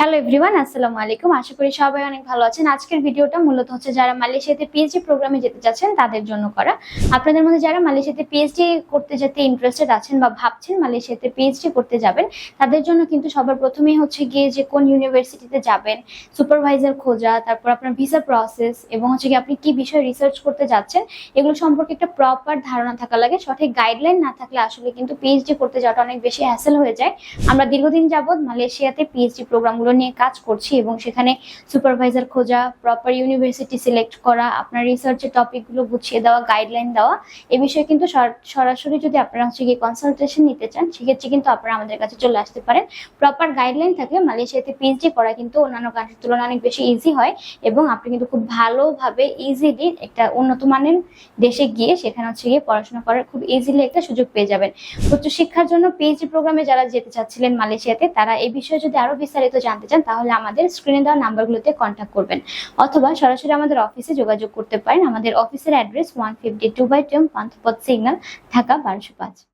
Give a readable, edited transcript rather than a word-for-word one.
Hello everyone, আসসালামু আলাইকুম। আশা করি সবাই অনেক ভালো আছেন। আজকের ভিডিওটা মূলত হচ্ছে যারা মালয়েশিয়াতে পিএইচডি প্রোগ্রামে যেতে চাচ্ছেন তাদের জন্য করা। আপনাদের মধ্যে যারা মালয়েশিয়াতে পিএইচডি করতে যেতে ইন্টারেস্টেড আছেন বা ভাবছেন মালয়েশিয়াতে পিএইচডি করতে যাবেন, তাদের জন্য কিন্তু সবার প্রথমেই হচ্ছে গিয়ে যে কোন ইউনিভার্সিটিতে যাবেন, সুপারভাইজার খোঁজা, তারপর আপনার ভিসা প্রসেস এবং হচ্ছে গিয়ে আপনি কি বিষয়ে রিসার্চ করতে যাচ্ছেন এগুলো সম্পর্কে একটা প্রপার ধারণা থাকা লাগে। সঠিক গাইডলাইন না থাকলে আসলে কিন্তু পিএইচডি করতে যাওয়াটা অনেক বেশি হ্যাসেল হয়ে যায়। আমরা দীর্ঘদিন যাবৎ মালয়েশিয়াতে পিএইচডি প্রোগ্রাম নিয়ে কাজ করছি এবং সেখানে সুপারভাইজার খোঁজা, প্রপার ইউনিভার্সিটি সিলেক্ট করা, আপনার রিসার্চের টপিকগুলো গুছিয়ে দেওয়া, গাইডলাইন দেওয়া, এই বিষয়ে কিন্তু সরাসরি যদি আপনারা হচ্ছে গিয়ে কনসালটেশন নিতে চান সেক্ষেত্রে কিন্তু আপনারা আমাদের কাছে চলে আসতে পারেন। প্রপার গাইডলাইন থাকলে মালয়েশিয়াতে পিএইচডি করা কিন্তু অন্যান্য কান্ট্রির তুলনায় অনেক বেশি ইজি হয় এবং আপনি কিন্তু খুব ভালোভাবে ইজিলি একটা উন্নত মানের দেশে গিয়ে সেখানে হচ্ছে গিয়ে পড়াশোনা করার খুব ইজিলি একটা সুযোগ পেয়ে যাবেন। উচ্চশিক্ষার জন্য পিএইচডি প্রোগ্রামে যারা যেতে চাচ্ছিলেন মালয়েশিয়াতে, তারা এই বিষয়ে যদি আরো বিস্তারিত জানতে চান তাহলে আমাদের স্ক্রিনে দেওয়া নাম্বারগুলোতে কন্ট্যাক্ট করবেন অথবা সরাসরি আমাদের অফিসে যোগাযোগ করতে পারেন। আমাদের অফিসের অ্যাড্রেস 152/10 পান্থপথ সিগন্যাল, ঢাকা 1205।